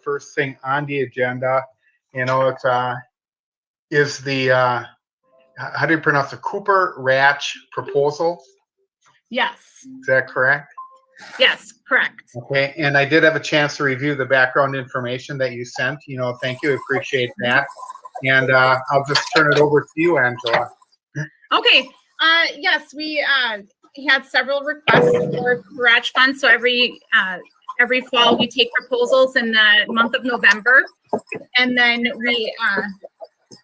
first thing on the agenda. It's is the how do you pronounce the Cooper Ratch proposal? Yes. Is that correct? Yes, correct. Okay, and I did have a chance to review the background information that you sent. Thank you, appreciate that. And I'll just turn it over to you, Angela. Okay. Yes, we had several requests for garage funds. So every fall we take proposals in the month of November, and then we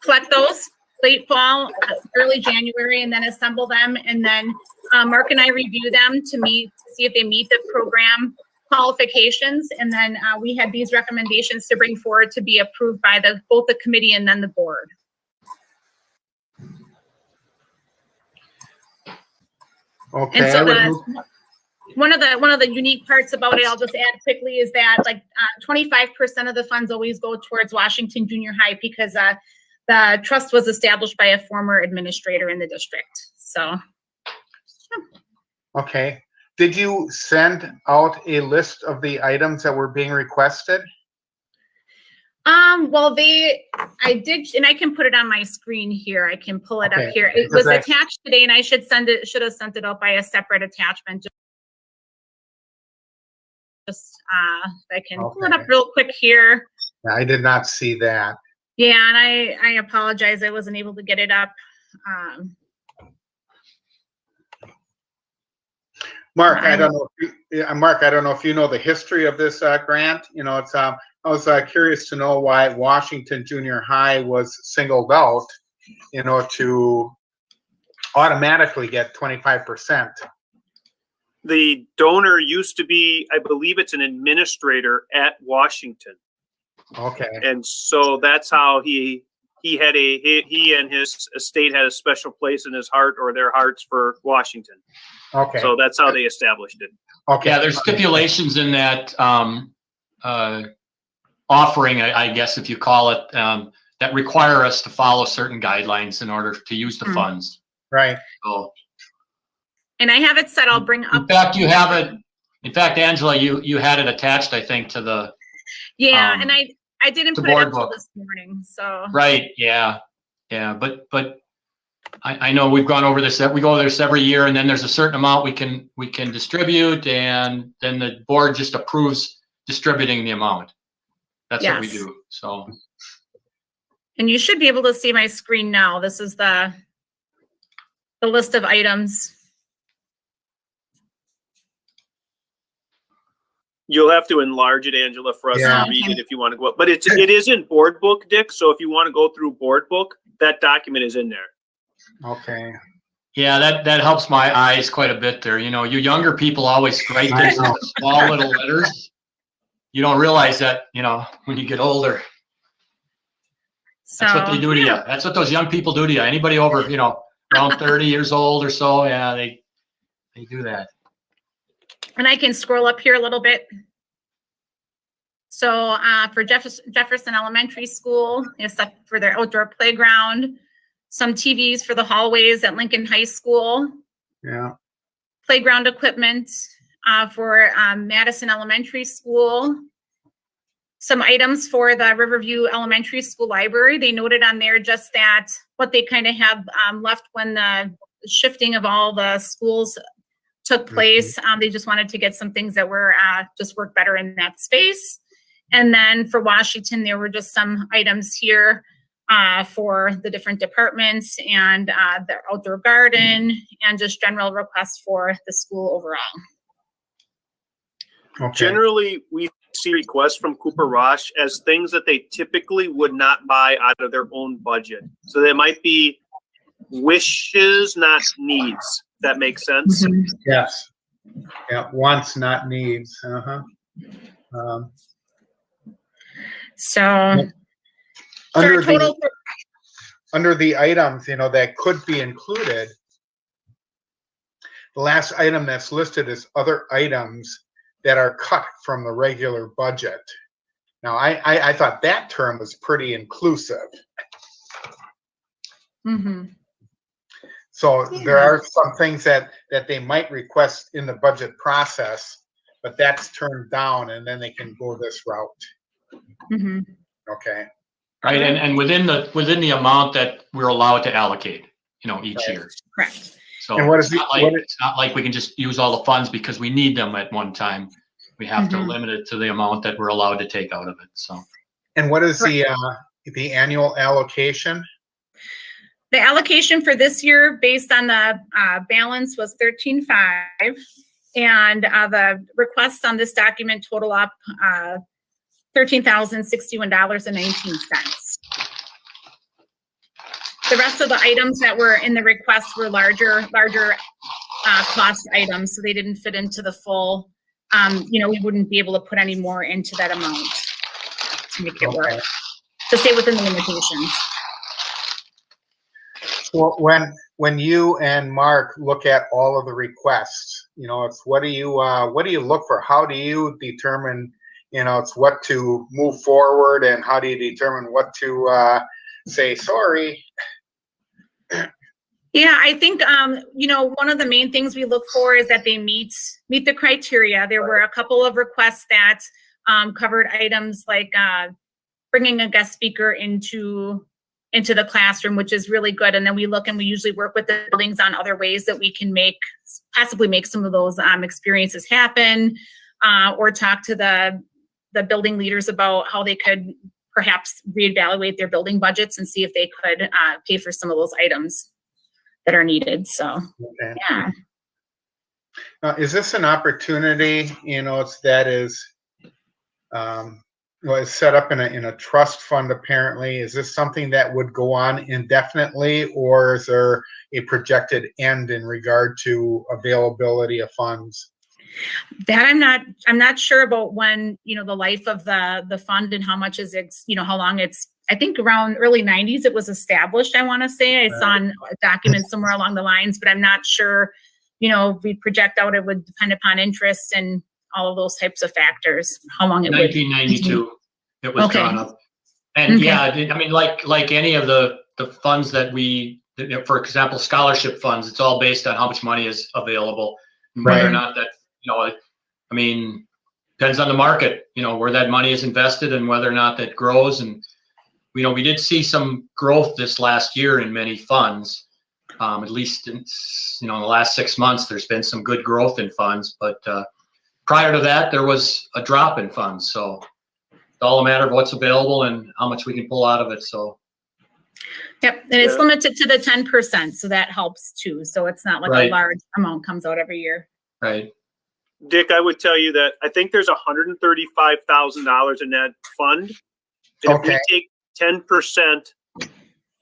collect those late fall, early January, and then assemble them. And then Mark and I review them to see if they meet the program qualifications. And then we had these recommendations to bring forward to be approved by both the committee and then the board. Okay. And so one of the unique parts about it, I'll just add quickly, is that 25% of the funds always go towards Washington Junior High, because the trust was established by a former administrator in the district. So. Okay. Did you send out a list of the items that were being requested? Well, I did, and I can put it on my screen here. I can pull it up here. It was attached today, and I should have sent it out by a separate attachment. I can pull it up real quick here. I did not see that. Yeah, and I apologize. I wasn't able to get it up. Mark, I don't know if you know the history of this grant. I was curious to know why Washington Junior High was singled out, to automatically get 25%. The donor used to be, I believe it's an administrator at Washington. Okay. And so that's how he and his estate had a special place in his heart, or their hearts, for Washington. Okay. So that's how they established it. Okay. Yeah, there's stipulations in that offering, I guess, if you call it, that require us to follow certain guidelines in order to use the funds. Right. So, and I have it set. I'll bring up. In fact, you have it. In fact, Angela, you had it attached, I think, to the. Yeah, and I didn't put it up till this morning. So. Right. Yeah. Yeah. But I know we've gone over this. We go over this every year, and then there's a certain amount we can distribute, and then the board just approves distributing the amount. That's what we do. So. And you should be able to see my screen now. This is the list of items. You'll have to enlarge it, Angela, for us to read it if you want to go up. But it is in board book, Dick. So if you want to go through board book, that document is in there. Okay. Yeah, that helps my eyes quite a bit there. You younger people always write things in small little letters. You don't realize that, when you get older. That's what they do to you. That's what those young people do to you. Anybody over, around 30 years old or so, yeah, they do that. And I can scroll up here a little bit. So for Jefferson Elementary School, stuff for their outdoor playground, some TVs for the hallways at Lincoln High School. Yeah. Playground equipment for Madison Elementary School. Some items for the Riverview Elementary School library. They noted on there just that what they kind of have left when the shifting of all the schools took place. They just wanted to get some things that were just work better in that space. And then for Washington, there were just some items here for the different departments and the outdoor garden and just general requests for the school overall. Okay. Generally, we see requests from Cooper Rosh as things that they typically would not buy out of their own budget. So there might be wishes, not needs. That makes sense. Yes. Yeah. Wants, not needs. So under the items, that could be included, the last item that's listed is other items that are cut from the regular budget. Now, I thought that term was pretty inclusive. So there are some things that they might request in the budget process, but that's turned down, and then they can go this route. Mhm. Okay, right? And within the amount that we're allowed to allocate, each Right. year. Correct. So And what is it's not the- like, what is- it's not like we can just use all the funds because we need them at one time. We have to Mhm. limit it to the amount that we're allowed to take out of it, so. and what is the annual allocation? The allocation for this year, based on the balance, was 13.5, and the requests on this document total up $13,061.19. The rest of the items that were in the request were larger cost items, so they didn't fit into the full. We wouldn't be able to put any more into that amount to make it work, Okay. to stay within the limitations. Well, when you and Mark look at all of the requests, it's what do you look for? How do you determine, it's what to move forward, and how do you determine what to say sorry? Yeah, I think, one of the main things we look for is that they meet the criteria. There were a couple of requests that covered items like bringing a guest speaker into the classroom, which is really good. And then we look and we usually work with the buildings on other ways that we can possibly make some of those experiences happen, or talk to the building leaders about how they could perhaps reevaluate their building budgets and see if they could pay for some of those items that are needed. So, Okay. yeah. Is this an opportunity, it's set up in a trust fund apparently. Is this something that would go on indefinitely, or is there a projected end in regard to availability of funds? That I'm not sure about when, the life of the fund and how much is it's, how long it's, I think around early 90s it was established, I want to say. I saw a document somewhere along the lines, but I'm not sure, if we project out, it would depend upon interest and all of those types of factors, how long it would. 1992, it was Okay. drawn up. And Okay. yeah, I mean, like any of the funds that for example, scholarship funds, it's all based on how much money is available, and whether or not that, I mean, depends on the market, where that money is invested and whether or not that grows. And, we did see some growth this last year in many funds. At least in, the last 6 months, there's been some good growth in funds, but prior to that, there was a drop in funds. So it's all a matter of what's available and how much we can pull out of it. So. Yep, and it's Yeah. limited to the 10%, so that helps too. So it's not like Right. a large amount comes out every year. Right. Dick, I would tell you that I think there's $135,000 in that fund. And if Okay. we take 10%,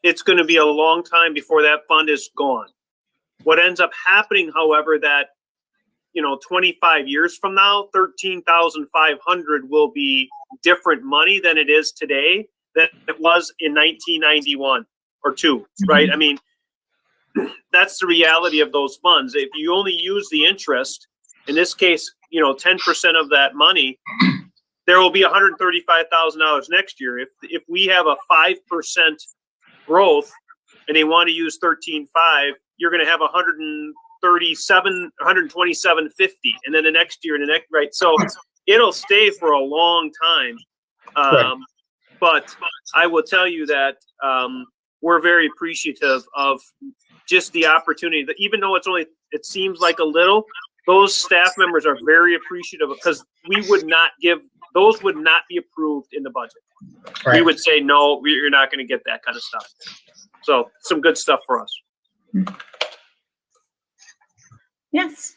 it's going to be a long time before that fund is gone. What ends up happening, however, that 25 years from now, 13,500 will be different money than it is today than it was in 1991 or two, right? I mean, that's the reality of those funds. If you only use the interest, in this case, 10% of that money, there will be $135,000 next year. If we have a 5% growth and they want to use 13.5, you're going to have 127.50, and then the next year and the next, right? So it'll stay for a long time. But I will tell you that we're very appreciative of just the opportunity that, even though it seems like a little, those staff members are very appreciative, because those would not be approved in the budget. Right. We would say, no, you're not going to get that kind of stuff. So some good stuff for us. Yes.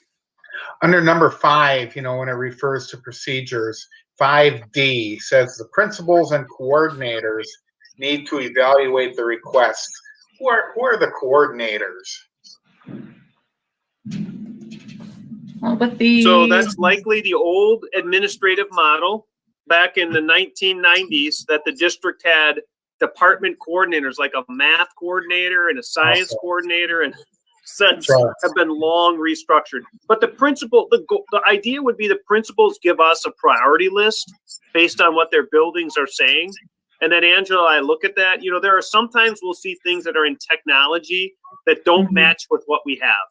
Under number 5, when it refers to procedures, 5D says the principals and coordinators need to evaluate the request. Who are the coordinators? Well, So that's likely the old administrative model back in the 1990s, that the district had department coordinators, like a math coordinator and a science coordinator, and since have been long restructured. But the idea would be the principals give us a priority list based on what their buildings are saying. And then Angela, I look at that, there are sometimes we'll see things that are in technology that don't match with what we have.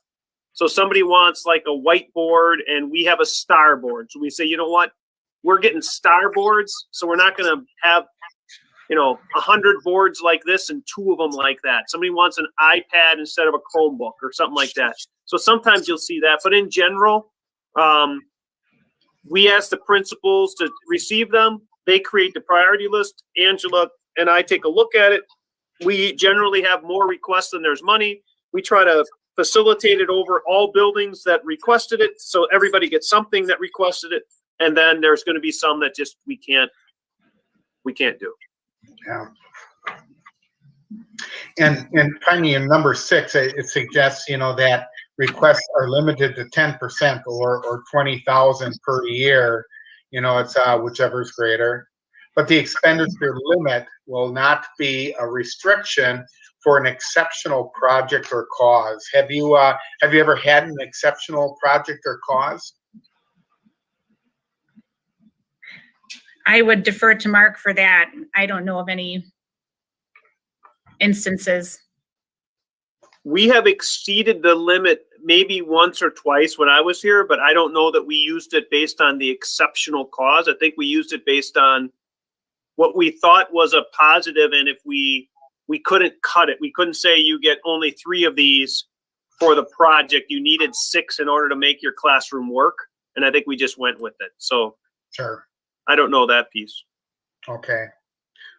So somebody wants like a whiteboard and we have a star board. So we say, you know what? we're getting star boards, so we're not going to have, 100 boards like this and 2 of them like that. Somebody wants an iPad instead of a Chromebook or something like that. So sometimes you'll see that, but in general, we ask the principals to receive them. They create the priority list. Angela and I take a look at it. We generally have more requests than there's money. We try to facilitate it over all buildings that requested it, so everybody gets something that requested it. And then there's going to be some that just we can't do. Yeah. And finally, in number 6, it suggests, that requests are limited to 10% or 20,000 per year. It's whichever's greater. But the expenditure limit will not be a restriction for an exceptional project or cause. Have you ever had an exceptional project or cause? I would defer to Mark for that. I don't know of any instances. We have exceeded the limit maybe once or twice when I was here, but I don't know that we used it based on the exceptional cause. I think we used it based on what we thought was a positive, and if we couldn't cut it. We couldn't say you get only 3 of these for the project. You needed 6 in order to make your classroom work, and I think we just went with it. So Sure. I don't know that piece. Okay.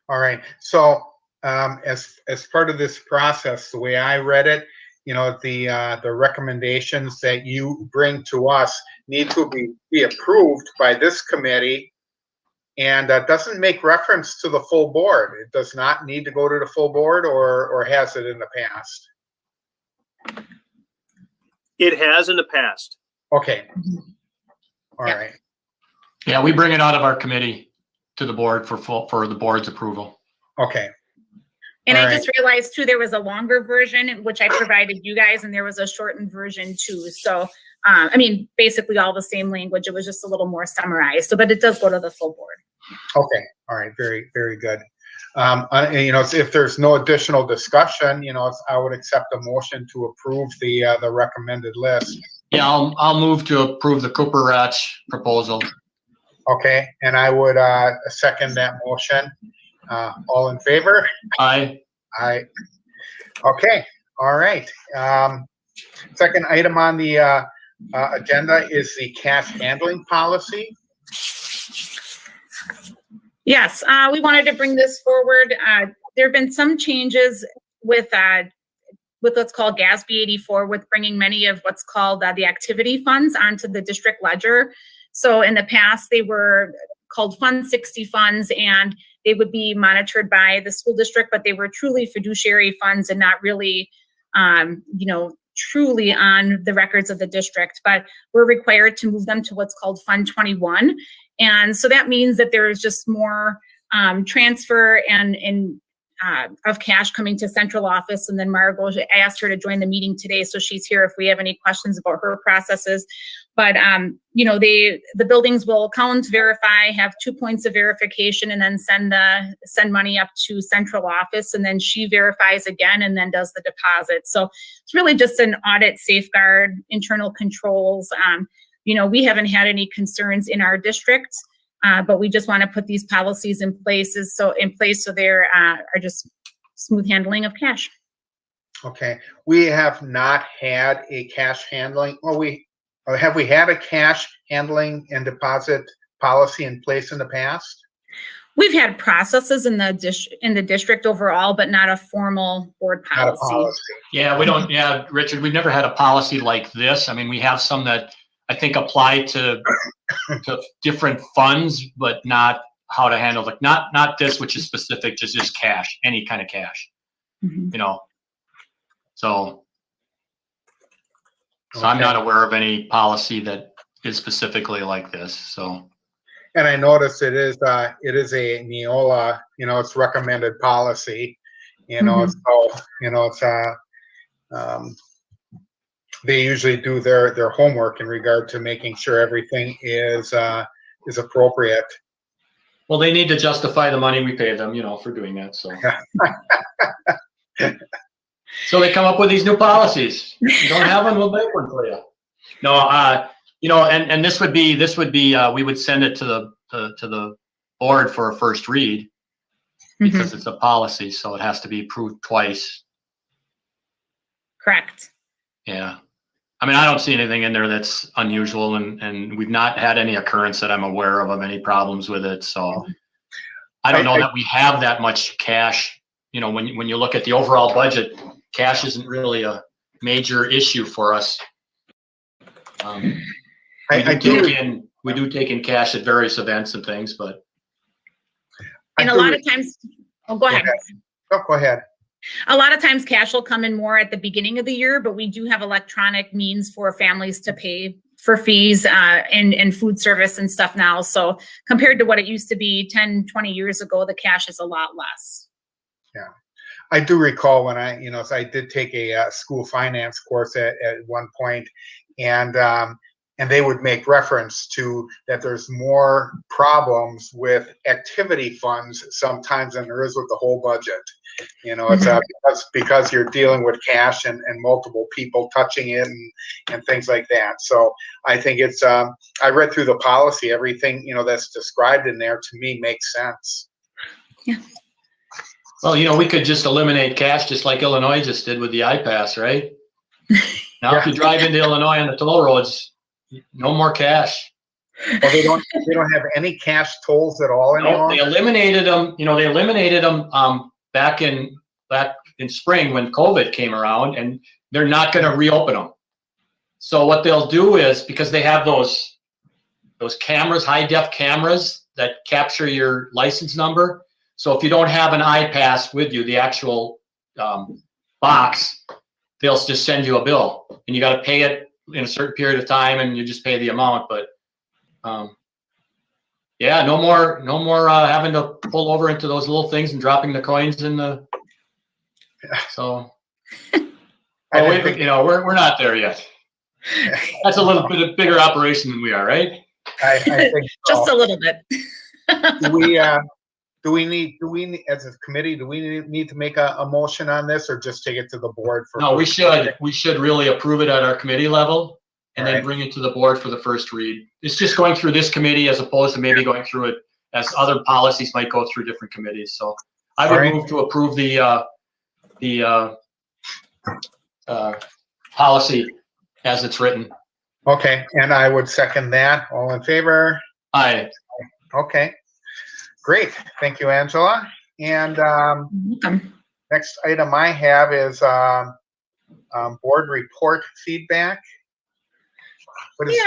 All right. So as part of this process, the way I read it, the recommendations that you bring to us need to be approved by this committee, and doesn't make reference to the full board. It does not need to go to the full board, or has it in the past? It has in the past. Okay. All Yep. right. Yeah, we bring it out of our committee to the board for the board's approval. Okay. And All I just realized too, there was a longer version, which I provided you guys, and there was a shortened version too. So, basically all the same language. It was just a little more summarized. So, but it does go to the full board. Okay. All right. Very, very good. If there's no additional discussion, I would accept a motion to approve the recommended list. Yeah, I'll move to approve the Cooper Ratch proposal. Okay, and I would second that motion. All in favor? Aye. Aye. Okay, all right. Second item on the agenda is the cash handling policy. Yes, we wanted to bring this forward. There have been some changes with what's called GASB 84, with bringing many of what's called the activity funds onto the district ledger. So in the past, they were called Fund 60 funds, and they would be monitored by the school district, but they were truly fiduciary funds and not really, truly on the records of the district. But we're required to move them to what's called Fund 21. And so that means that there is just more transfer and of cash coming to central office. And then Margot, I asked her to join the meeting today, so she's here if we have any questions about her processes. But the buildings will count, verify, have 2 points of verification, and then send money up to central office, and then she verifies again and then does the deposit. So it's really just an audit, safeguard, internal controls. We haven't had any concerns in our district, but we just want to put these policies in place so there are just smooth handling of cash. Okay, we have not had a cash handling, have we had a cash handling and deposit policy in place in the past? We've had processes in the district overall, but not a formal board policy. Not a policy. Yeah, we don't. Yeah, Richard, we've never had a policy like this. I mean, we have some that I think apply to different funds, but not how to handle it. Not this, which is specific to just cash, any kind of cash. Mm-hmm. So I'm not aware of any policy that is specifically like this. So. And I noticed it is a Neola, it's recommended policy, they usually do their homework in regard to making sure everything is appropriate. Well, they need to justify the money we pay them, for doing that. So. So they come up with these new policies. You don't have one, we'll make one for you. No, and this would be we would send it to to the board for a first read because it's a policy, so it has to be approved twice. Correct. Yeah. I mean, I don't see anything in there that's unusual, and we've not had any occurrence that I'm aware of any problems with it. So I don't know that we have that much cash. You know, when you look at the overall budget, cash isn't really a major issue for us. We do take in cash at various events and things, but. And a lot of times, oh, go ahead. Oh, go ahead. A lot of times cash will come in more at the beginning of the year, but we do have electronic means for families to pay for fees and food service and stuff now. So compared to what it used to be 10, 20 years ago, the cash is a lot less. Yeah. I do recall when I did take a school finance course at one point, and they would make reference to that there's more problems with activity funds sometimes than there is with the whole budget. You know, it's because you're dealing with cash and multiple people touching it and things like that. So I think it's, I read through the policy, everything, you know, that's described in there to me makes sense. Yeah. Well, you know, we could just eliminate cash just like Illinois just did with the iPass, right? Now, if you drive into Illinois on the toll roads, no more cash. Well, they don't have any cash tolls at all anymore. No, they eliminated them. You know, they eliminated them back in spring when COVID came around, and they're not going to reopen them. So what they'll do is, because they have those cameras, high def cameras that capture your license number. So if you don't have an iPass with you, the actual box, they'll just send you a bill, and you got to pay it in a certain period of time, and you just pay the amount. But yeah, no more having to pull over into those little things and dropping the coins in the. So, we're not there yet. That's a little bit of bigger operation than we are, right? I think so. Just a little bit. Do we need as a committee? Do we need to make a motion on this, or just take it to the board for? No, we should really approve it at our committee level, and then Right. bring it to the board for the first read. It's just going through this committee as opposed to maybe going through it as other policies might go through different committees. So I would Right. move to approve the policy as it's written. Okay, and I would second that. All in favor? Aye. Okay, great. Thank you, Angela. And next item I have is board report feedback. What is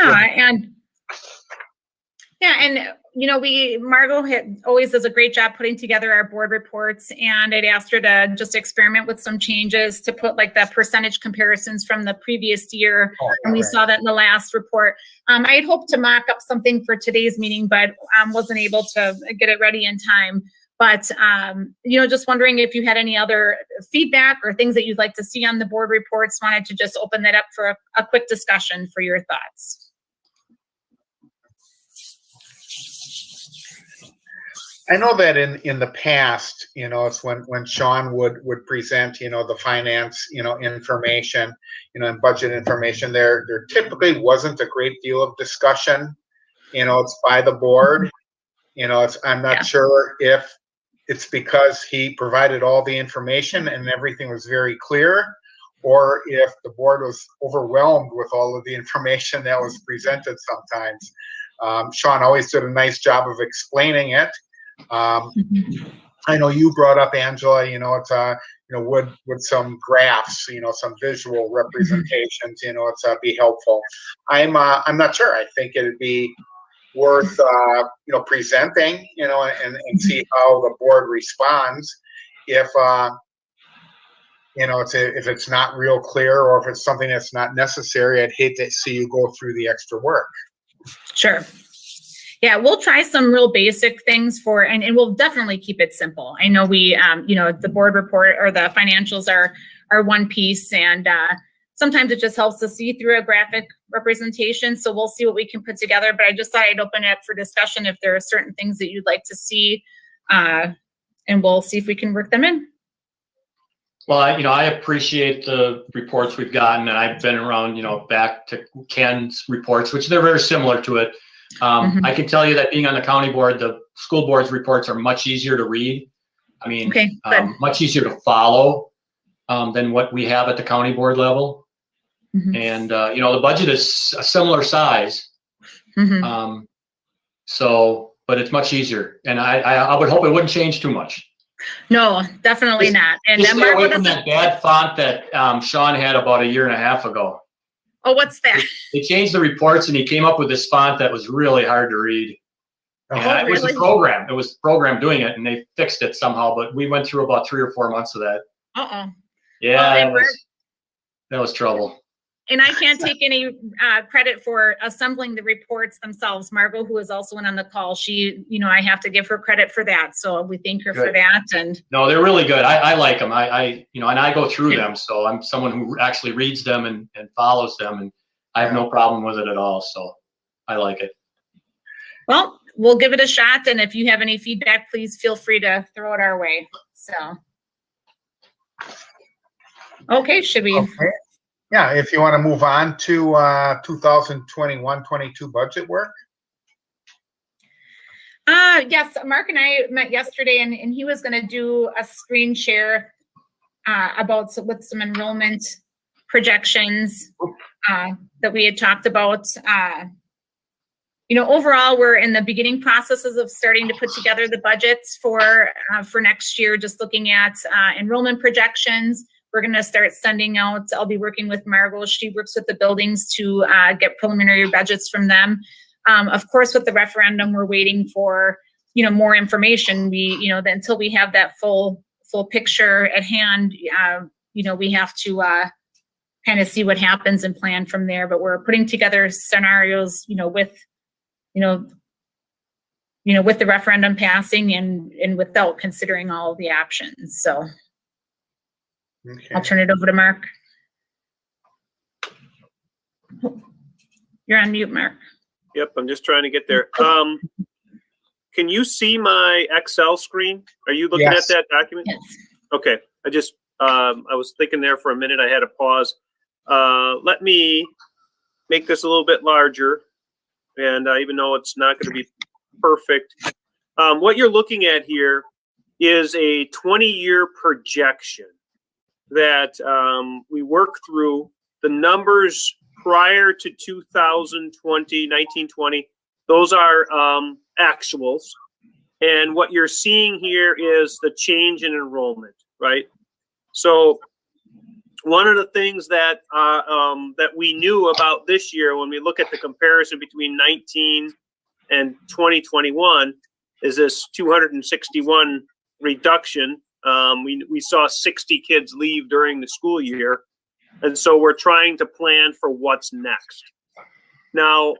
and you know, Margot always does a great job putting together our board reports, and I'd asked her to just experiment with some changes to put like the percentage comparisons from the previous year. And we saw that in the last report. I had hoped to mock up something for today's meeting, but wasn't able to get it ready in time. But, you know, just wondering if you had any other feedback or things that you'd like to see on the board reports. Wanted to just open that up for a quick discussion for your thoughts. I know that in the past, you know, it's when Sean would present, you know, the finance, you know, information, you know, and budget information, there typically wasn't a great deal of discussion, you know, it's by the board, you know, I'm not sure if it's because he provided all the information and everything was very clear, or if the board was overwhelmed with all of the information that was presented sometimes. Sean always did a nice job of explaining it. I know you brought up, Angela, you know, it's you know, would some graphs, you know, some visual representations, you know, it's be helpful. I'm not sure. I think it'd be worth you know, presenting, you know, and see how the board responds. If you know, if it's not real clear, or if it's something that's not necessary, I'd hate to see you go through the extra work. Sure. Yeah, we'll try some real basic things and we'll definitely keep it simple. I know we, you know, the board report or the financials are one piece, and sometimes it just helps to see through a graphic representation. So we'll see what we can put together, but I just thought I'd open it up for discussion if there are certain things that you'd like to see, and we'll see if we can work them in. Well, I appreciate the reports we've gotten, and I've been around, you know, back to Ken's reports, which they're very similar to it. I can tell you that being on the county board, the school board's reports are much easier to read. I mean, Okay, good. much easier to follow than what we have at the county board level. Mhm. And, the budget is a similar size. Mhm. But it's much easier. And I would hope it wouldn't change too much. No, definitely Just- not. And Just then stay away Margot from doesn't, that bad font that Sean had about a year and a half ago. oh, what's that? They changed the reports and he came up with this font that was really hard to read. And Oh, it was the really? program. It was the program doing it and they fixed it somehow, but we went through about 3 or 4 months of that. Uh-oh. Yeah, and that was trouble. And I can't take any credit for assembling the reports themselves. Margot, who is also in on the call, she, I have to give her credit for that. So we thank her for Good. that. And No, they're really good. I like them. And I go through them. So I'm someone who actually reads them and follows them. And I have no problem with it at all. So I like it. well, we'll give it a shot. And if you have any feedback, please feel free to throw it our way. So. Okay, should we? Okay. Yeah, if you want to move on to 2021-22 budget work. Yes, Mark and I met yesterday and he was going to do a screen share with some enrollment projections that we had talked about. Overall, we're in the beginning processes of starting to put together the budgets for next year, just looking at enrollment projections. We're going to start sending out, I'll be working with Margot. She works with the buildings to get preliminary budgets from them. Of course, with the referendum, we're waiting for, more information. Until we have that full picture at hand, we have to kind of see what happens and plan from there. But we're putting together scenarios, with the referendum passing and without considering all of the options. So. Okay. I'll turn it over to Mark. You're on mute, Mark. Yep, I'm just trying to get there. Can you see my Excel screen? Are you looking Yes. at that document? Yes. Okay, I was thinking there for a minute. I had to pause. Let me make this a little bit larger. And even though it's not going to be perfect, what you're looking at here is a 20-year projection that we work through. The numbers prior to 1920, those are actuals. And what you're seeing here is the change in enrollment, right? So one of the things that that we knew about this year when we look at the comparison between 19 and 2021 is this 261 reduction. We saw 60 kids leave during the school year. And so we're trying to plan for what's next. Now,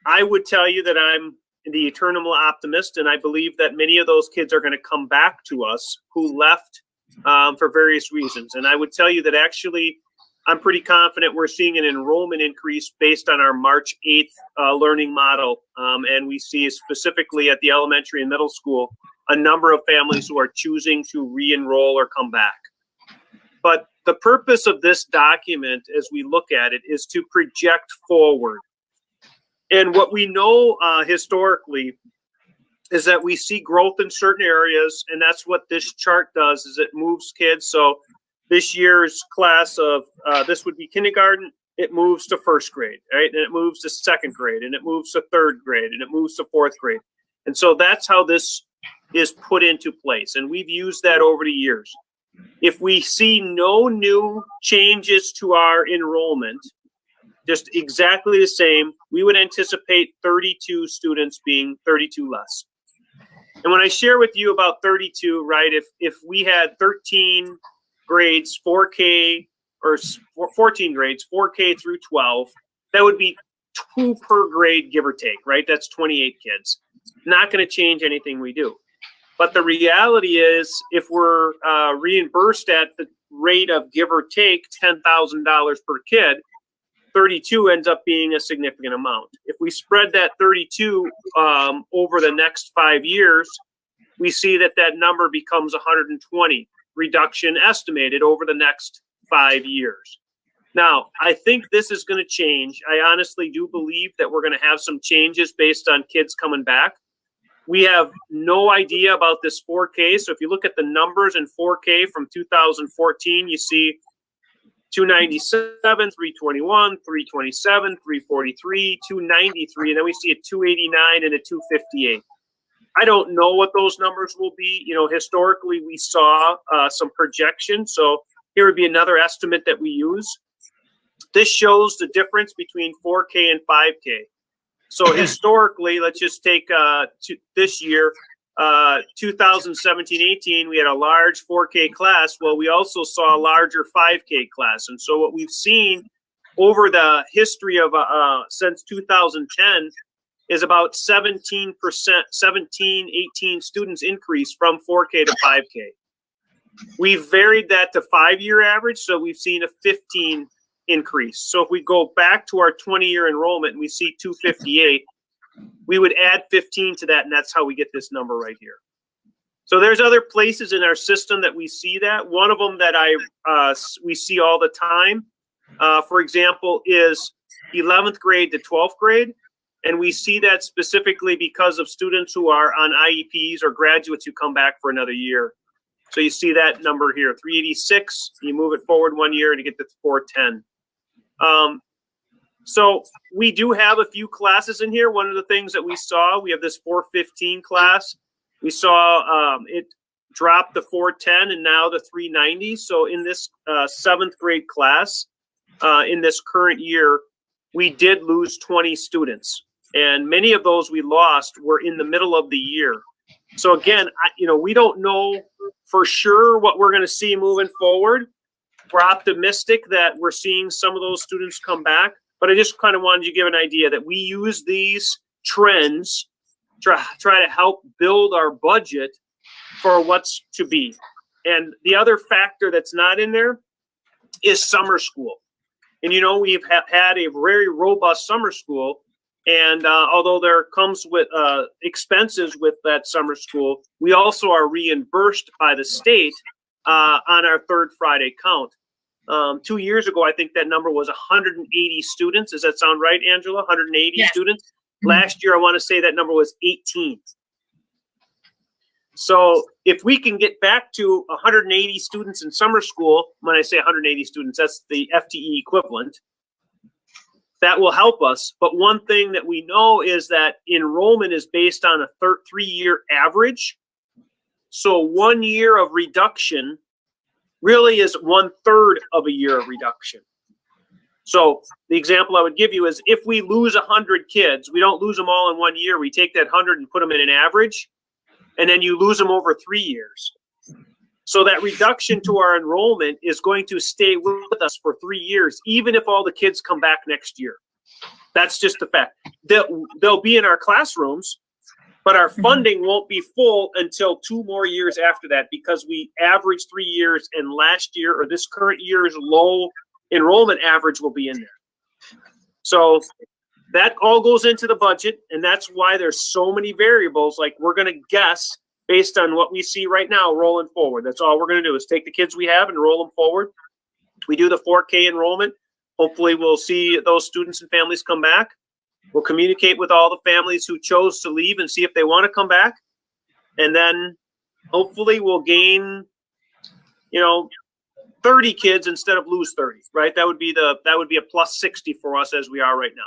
I would tell you that I'm the eternal optimist, and I believe that many of those kids are going to come back to us who left for various reasons. And I would tell you that actually, I'm pretty confident we're seeing an enrollment increase based on our March 8th learning model. And we see specifically at the elementary and middle school, a number of families who are choosing to re-enroll or come back. But the purpose of this document, as we look at it, is to project forward. And what we know historically is that we see growth in certain areas, and that's what this chart does, is it moves kids. So this year's class of, this would be kindergarten, it moves to first grade, right? And it moves to second grade, and it moves to third grade, and it moves to fourth grade. And so that's how this is put into place. And we've used that over the years. If we see no new changes to our enrollment, just exactly the same, we would anticipate 32 students being 32 less. And when I share with you about 32, right, if we had 13 grades, 4K, or 14 grades, 4K through 12, that would be 2 per grade, give or take, right? That's 28 kids. Not going to change anything we do. But the reality is, if we're reimbursed at the rate of give or take $10,000 per kid, 32 ends up being a significant amount. If we spread that 32 over the next 5 years, we see that that number becomes 120 reduction estimated over the next 5 years. Now, I think this is going to change. I honestly do believe that we're going to have some changes based on kids coming back. We have no idea about this 4K. So if you look at the numbers in 4K from 2014, you see 297, 321, 327, 343, 293, and then we see a 289 and a 258. I don't know what those numbers will be. You know, historically, we saw some projections. So here would be another estimate that we use. This shows the difference between 4K and 5K. So historically, let's just take this year, 2017-18, we had a large 4K class. Well, we also saw a larger 5K class. And so what we've seen over the history of since 2010 is about 17%, 18 students increase from 4K to 5K. We've varied that to 5-year average, so we've seen a 15 increase. So if we go back to our 20-year enrollment and we see 258, we would add 15 to that, and that's how we get this number right here. So there's other places in our system that we see that. One of them that we see all the time, for example, is 11th grade to 12th grade. And we see that specifically because of students who are on IEPs or graduates who come back for another year. So you see that number here, 386. You move it forward 1 year to get to 410. So we do have a few classes in here. One of the things that we saw, we have this 415 class. We saw it drop to 410 and now the 390. So in this 7th grade class, in this current year, we did lose 20 students. And many of those we lost were in the middle of the year. So again, we don't know for sure what we're going to see moving forward. We're optimistic that we're seeing some of those students come back, but I just kind of wanted to give an idea that we use these trends to try to help build our budget for what's to be. And the other factor that's not in there is summer school. And, we've had a very robust summer school. And although there comes with expenses with that summer school, we also are reimbursed by the state on our third Friday count. 2 years ago, I think that number was 180 students. Does that sound right, Angela? 180 Yes. students. Last year, I want to say that number was 18. So if we can get back to 180 students in summer school, when I say 180 students, that's the FTE equivalent, that will help us. But one thing that we know is that enrollment is based on a 3-year average. So 1 year of reduction really is 1/3 of a year of reduction. So the example I would give you is if we lose 100 kids, we don't lose them all in 1 year. We take that 100 and put them in an average, and then you lose them over 3 years. So that reduction to our enrollment is going to stay with us for 3 years, even if all the kids come back next year. That's just a fact. They'll be in our classrooms, but our funding won't be full until 2 more years after that because we average 3 years, and last year or this current year's low enrollment average will be in there. So that all goes into the budget, and that's why there's so many variables. Like, we're going to guess based on what we see right now rolling forward. That's all we're going to do is take the kids we have and roll them forward. We do the 4K enrollment. Hopefully we'll see those students and families come back. We'll communicate with all the families who chose to leave and see if they want to come back. And then hopefully we'll gain, 30 kids instead of lose 30, right? That would be a plus 60 for us as we are right now.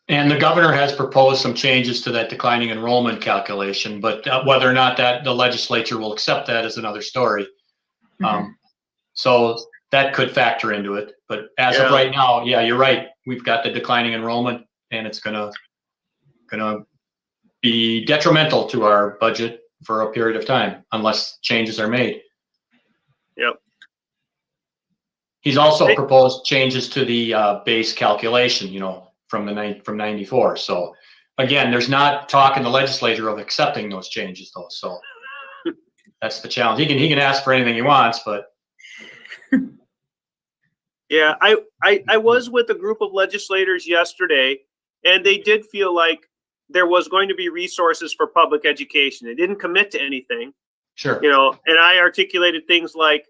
And the governor has proposed some changes to that declining enrollment calculation, but whether or not that the legislature will accept that is another story. So that could factor into it. But as of right now, yeah, you're right. We've got the declining enrollment, and it's gonna be detrimental to our budget for a period of time unless changes are made. Yep. He's also proposed changes to the base calculation, from 94. So again, there's not talk in the legislature of accepting those changes though. So that's the challenge. He can ask for anything he wants, but yeah, I was with a group of legislators yesterday, and they did feel like there was going to be resources for public education. They didn't commit to anything. Sure. And I articulated things like,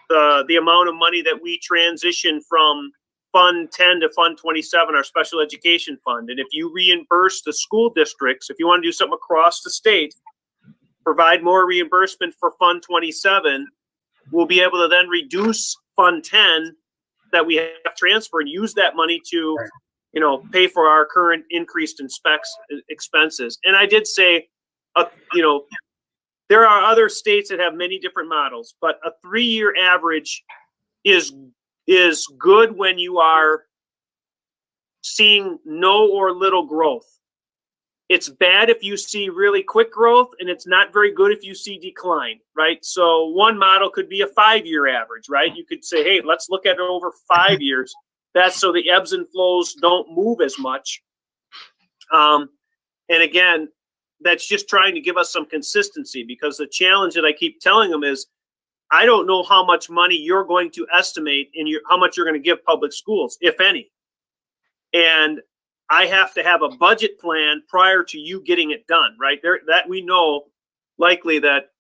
the amount of money that we transition from Fund 10 to Fund 27, our special education fund. And if you reimburse the school districts, if you want to do something across the state, provide more reimbursement for Fund 27, we'll be able to then reduce Fund 10 that we have transferred and use that money to, you know, pay for our current increased expenses. And I did say, you know, there are other states that have many different models, but a 3-year average is good when you are seeing no or little growth. It's bad if you see really quick growth, and it's not very good if you see decline, right? So one model could be a 5-year average, right? You could say, hey, let's look at it over 5 years. That's so the ebbs and flows don't move as much. And again, that's just trying to give us some consistency, because the challenge that I keep telling them is, I don't know how much money you're going to estimate in how much you're going to give public schools, if any. And I have to have a budget plan prior to you getting it done, right? That we know likely that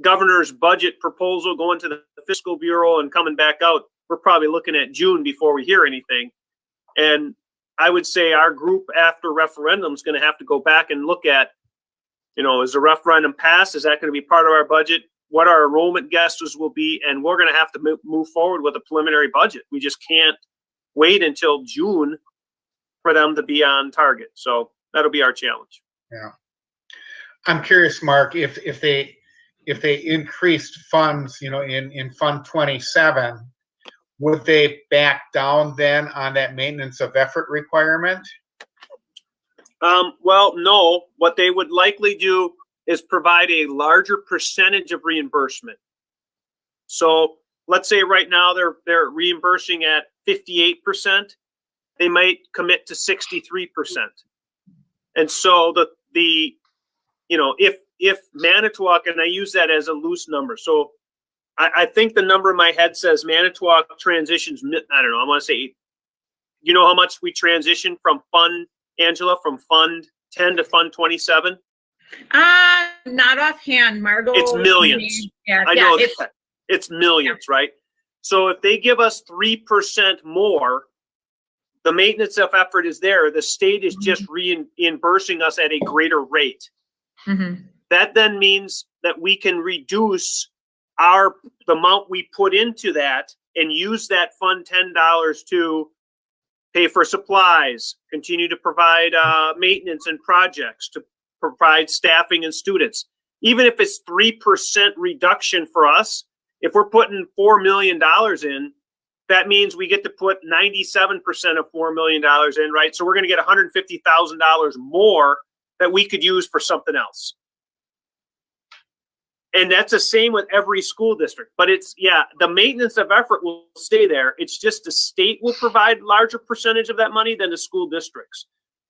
governor's budget proposal going to the fiscal bureau and coming back out, we're probably looking at June before we hear anything. And I would say our group after referendum is going to have to go back and look at, you know, is the referendum passed? Is that going to be part of our budget? What our enrollment guesses will be? And we're going to have to move forward with a preliminary budget. We just can't wait until June for them to be on target. So that'll be our challenge. Yeah. I'm curious, Mark, if they increased funds, you know, in Fund 27, would they back down then on that maintenance of effort requirement? Well, no. What they would likely do is provide a larger percentage of reimbursement. So let's say right now they're reimbursing at 58%. They might commit to 63%. And so the you know, if Manitowoc, and I use that as a loose number, so I think the number in my head says Manitowoc transitions, I don't know, I want to say, you know how much we transition from Fund, Angela, from Fund 10 to Fund 27? Not offhand, Margot. It's millions. Yeah, I know it's millions, right? So if they give us 3% more, the maintenance of effort is there. The state is just reimbursing us at a greater rate. Mm-hmm. That then means that we can reduce the amount we put into that and use that Fund $10 to pay for supplies, continue to provide maintenance and projects, to provide staffing and students. Even if it's 3% reduction for us, if we're putting $4 million in, that means we get to put 97% of $4 million in, right? So we're going to get $150,000 more that we could use for something else. And that's the same with every school district. But it's, yeah, the maintenance of effort will stay there. It's just the state will provide larger percentage of that money than the school districts.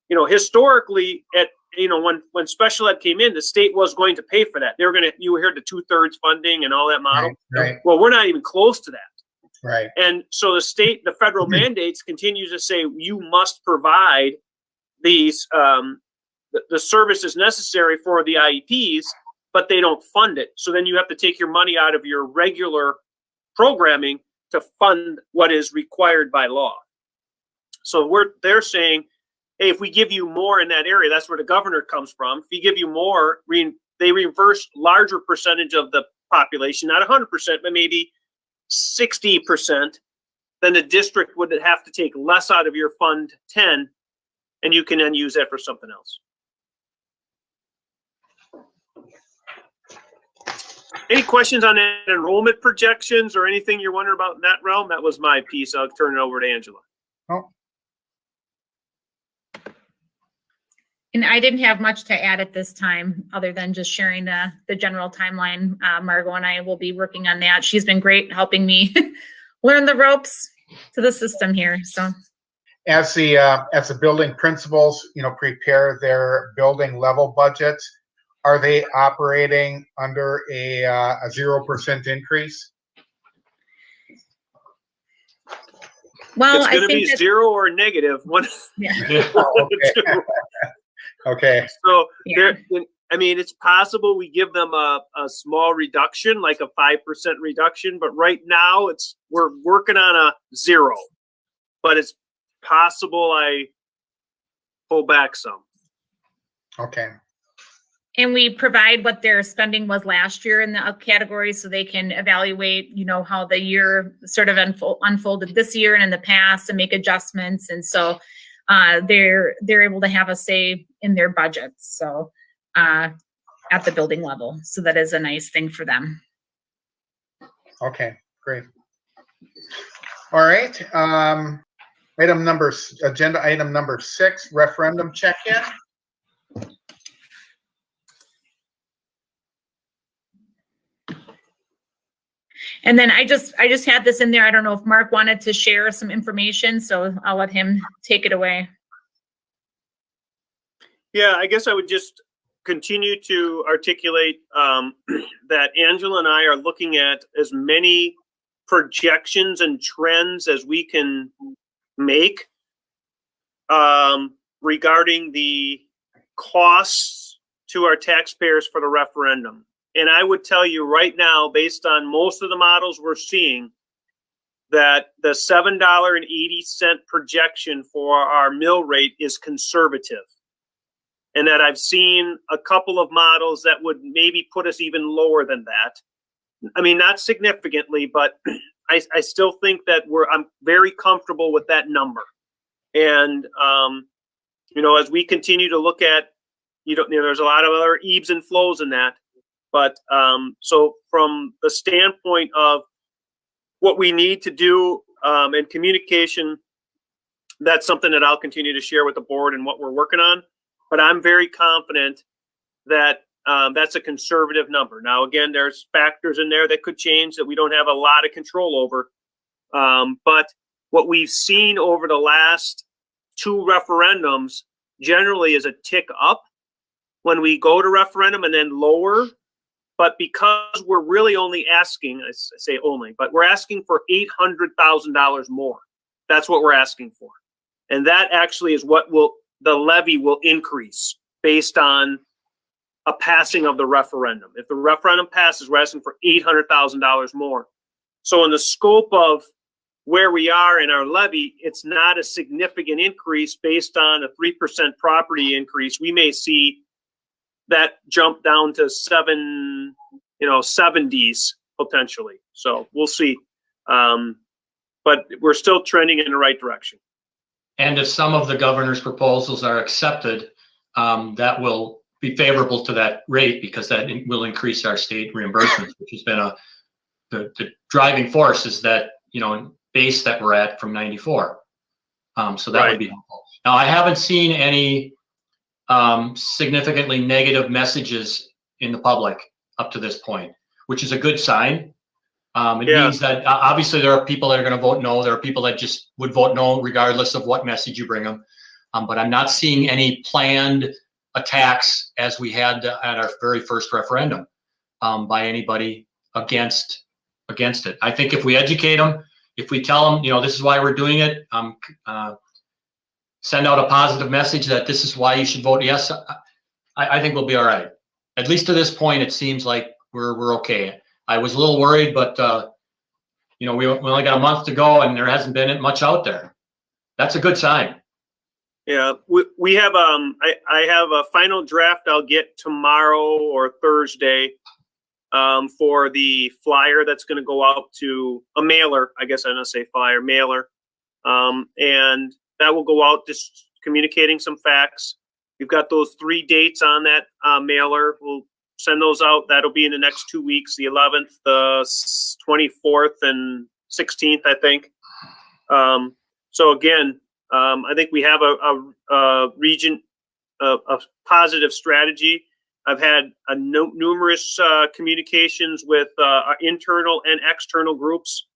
You know, historically, when special ed came in, the state was going to pay for that. They were going to, you heard the 2/3 funding and all that model. Right. Well, we're not even close to that. Right. And so the federal mandates continue to say you must provide these the services necessary for the IEPs, but they don't fund it. So then you have to take your money out of your regular programming to fund what is required by law. So they're saying, hey, if we give you more in that area, that's where the governor comes from. If we give you more, they reimburse larger percentage of the population, not 100%, but maybe 60%, then the district would have to take less out of your Fund 10, and you can then use that for something else. Any questions on enrollment projections or anything you're wondering about in that realm? That was my piece. I'll turn it over to Angela. Oh. And I didn't have much to add at this time, other than just sharing the general timeline. Margot and I will be working on that. She's been great helping me learn the ropes to the system here. So as the building principals, you know, prepare their building level budgets, are they operating under a 0% increase? Well, it's going to be 0 or negative. One. Yeah. Okay. Okay. So Yeah. I mean, it's possible we give them a small reduction, like a 5% reduction, but right now we're working on a 0. But it's possible I pull back some. Okay, And we provide what their spending was last year in the category so they can evaluate, how the year sort of unfolded this year and in the past and make adjustments. And so they're able to have a say in their budgets. So at the building level. So that is a nice thing for them. okay, great. All right, agenda item number 6, referendum check-in. And then I just had this in there. I don't know if Mark wanted to share some information, so I'll let him take it away. Yeah, I guess I would just continue to articulate that Angela and I are looking at as many projections and trends as we can make regarding the costs to our taxpayers for the referendum. And I would tell you right now, based on most of the models we're seeing, that the $7.80 projection for our mill rate is conservative. And that I've seen a couple of models that would maybe put us even lower than that. I mean, not significantly, but I still think that I'm very comfortable with that number. And, as we continue to look at, there's a lot of other ebbs and flows in that. But so from the standpoint of what we need to do in communication, that's something that I'll continue to share with the board and what we're working on. But I'm very confident that that's a conservative number. Now, again, there's factors in there that could change that we don't have a lot of control over. But what we've seen over the last 2 referendums generally is a tick up when we go to referendum and then lower. But because we're really only asking, I say only, but we're asking for $800,000 more. That's what we're asking for. And that actually is what the levy will increase based on a passing of the referendum. If the referendum passes, we're asking for $800,000 more. So in the scope of where we are in our levy, it's not a significant increase based on a 3% property increase. We may see that jump down to 70s potentially. So we'll see. But we're still trending in the right direction. And if some of the governor's proposals are accepted, that will be favorable to that rate because that will increase our state reimbursements, which has been the driving force is that, base that we're at from 94. So that would be helpful. Now, I haven't seen any significantly negative messages in the public up to this point, which is a good sign. It means that obviously there are people that are going to vote no. There are people that just would vote no regardless of what message you bring them. But I'm not seeing any planned attacks as we had at our very first referendum by anybody against it. I think if we educate them, if we tell them, this is why we're doing it, send out a positive message that this is why you should vote yes, I think we'll be all right. At least to this point, it seems like we're okay. I was a little worried, but we only got a month to go, and there hasn't been much out there. That's a good sign. Yeah, we have I have a final draft I'll get tomorrow or Thursday for the flyer that's going to go out to a mailer. I guess I'm going to say flyer, mailer, and that will go out just communicating some facts. We've got those 3 dates on that mailer. We'll send those out. That'll be in the next 2 weeks, the 11th, the 24th, and 16th, I think. So again, I think we have a positive strategy. I've had numerous communications with our internal and external groups.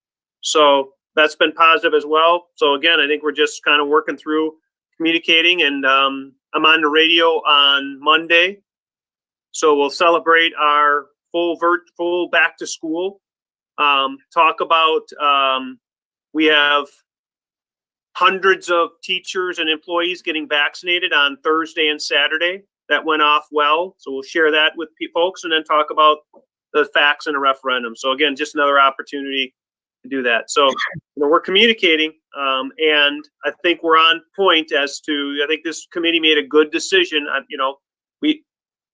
So that's been positive as well. So again, I think we're just kind of working through communicating, and I'm on the radio on Monday. So we'll celebrate our full back to school. Talk about we have hundreds of teachers and employees getting vaccinated on Thursday and Saturday. that went off well. So we'll share that with folks and then talk about the facts in a referendum. So again, just another opportunity to do that. So, we're communicating, and I think we're on point as to, I think this committee made a good decision.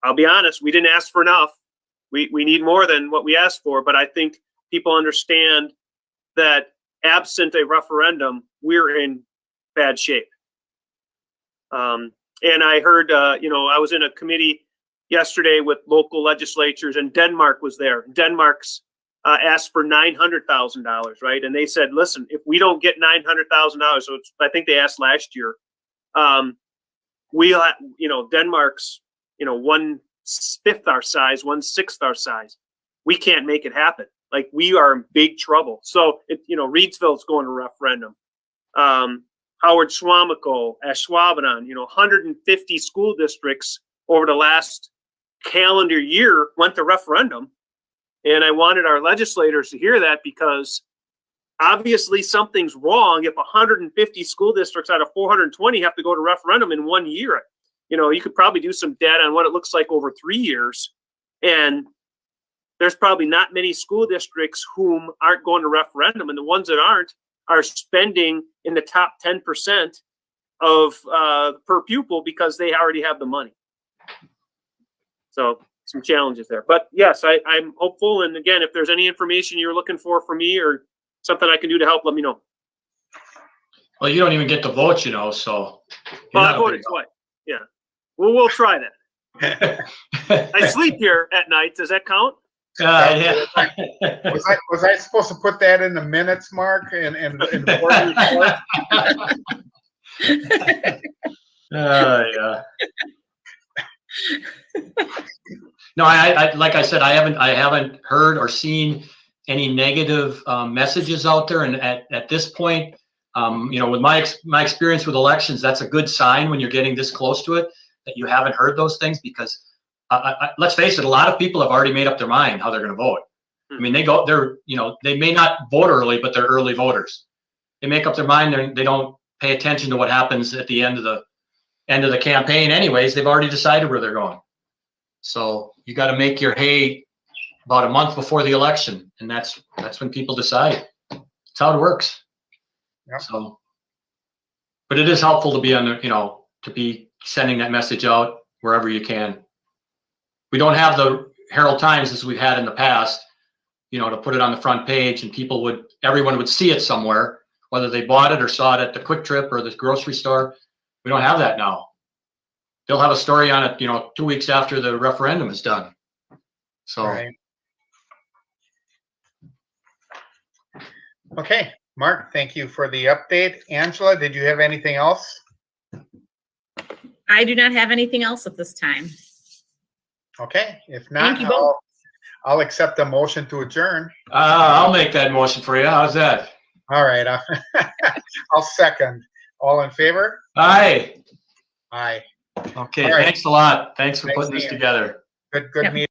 I'll be honest, we didn't ask for enough. We need more than what we asked for, but I think people understand that absent a referendum, we're in bad shape. And I heard, I was in a committee yesterday with local legislatures, and Denmark was there. Denmark's asked for $900,000, right? And they said, listen, if we don't get $900,000, so I think they asked last year, Denmark's, 1/5 our size, 1/6 our size. We can't make it happen. Like, we are in big trouble. So, Reidsville's going to referendum. Howard Schwamico, Ashwaubenon, 150 school districts over the last calendar year went to referendum. And I wanted our legislators to hear that, because obviously something's wrong if 150 school districts out of 420 have to go to referendum in 1 year. You could probably do some data on what it looks like over 3 years. And there's probably not many school districts whom aren't going to referendum. And the ones that aren't are spending in the top 10% of per pupil, because they already have the money. So some challenges there. But yes, I'm hopeful. And again, if there's any information you're looking for me or something I can do to help, let me know. Well, you don't even get to vote, so. Well, I voted twice. Yeah. Well, we'll try that. I sleep here at night. Does that count? Yeah. Was I supposed to put that in the minutes, Mark, and the board report? Yeah. No, I like I said, I haven't heard or seen any negative messages out there, and at this point, with my experience with elections, that's a good sign when you're getting this close to it, that you haven't heard those things, because let's face it, a lot of people have already made up their mind how they're going to vote. I mean, they may not vote early, but they're early voters. They make up their mind. They don't pay attention to what happens at the end of the campaign. Anyways, they've already decided where they're going. So you got to make your hay about a month before the election, and that's when people decide. That's how it works. Yep. So, but it is helpful to be to be sending that message out wherever you can. We don't have the Herald Times as we've had in the past, to put it on the front page, and everyone would see it somewhere, whether they bought it or saw it at the Quick Trip or the grocery store. We don't have that now. They'll have a story on it, 2 weeks after the referendum is done. So. Right. Okay, Mark, thank you for the update. Angela, did you have anything else? I do not have anything else at this time. Okay, if not, Thank you both. I'll accept a motion to adjourn. I'll make that motion for you. How's that? All right, I'll second. All in favor? Aye. Aye. Okay, All right. thanks a lot. Thanks for Thanks, putting this Ian. together. Good Yep. meeting.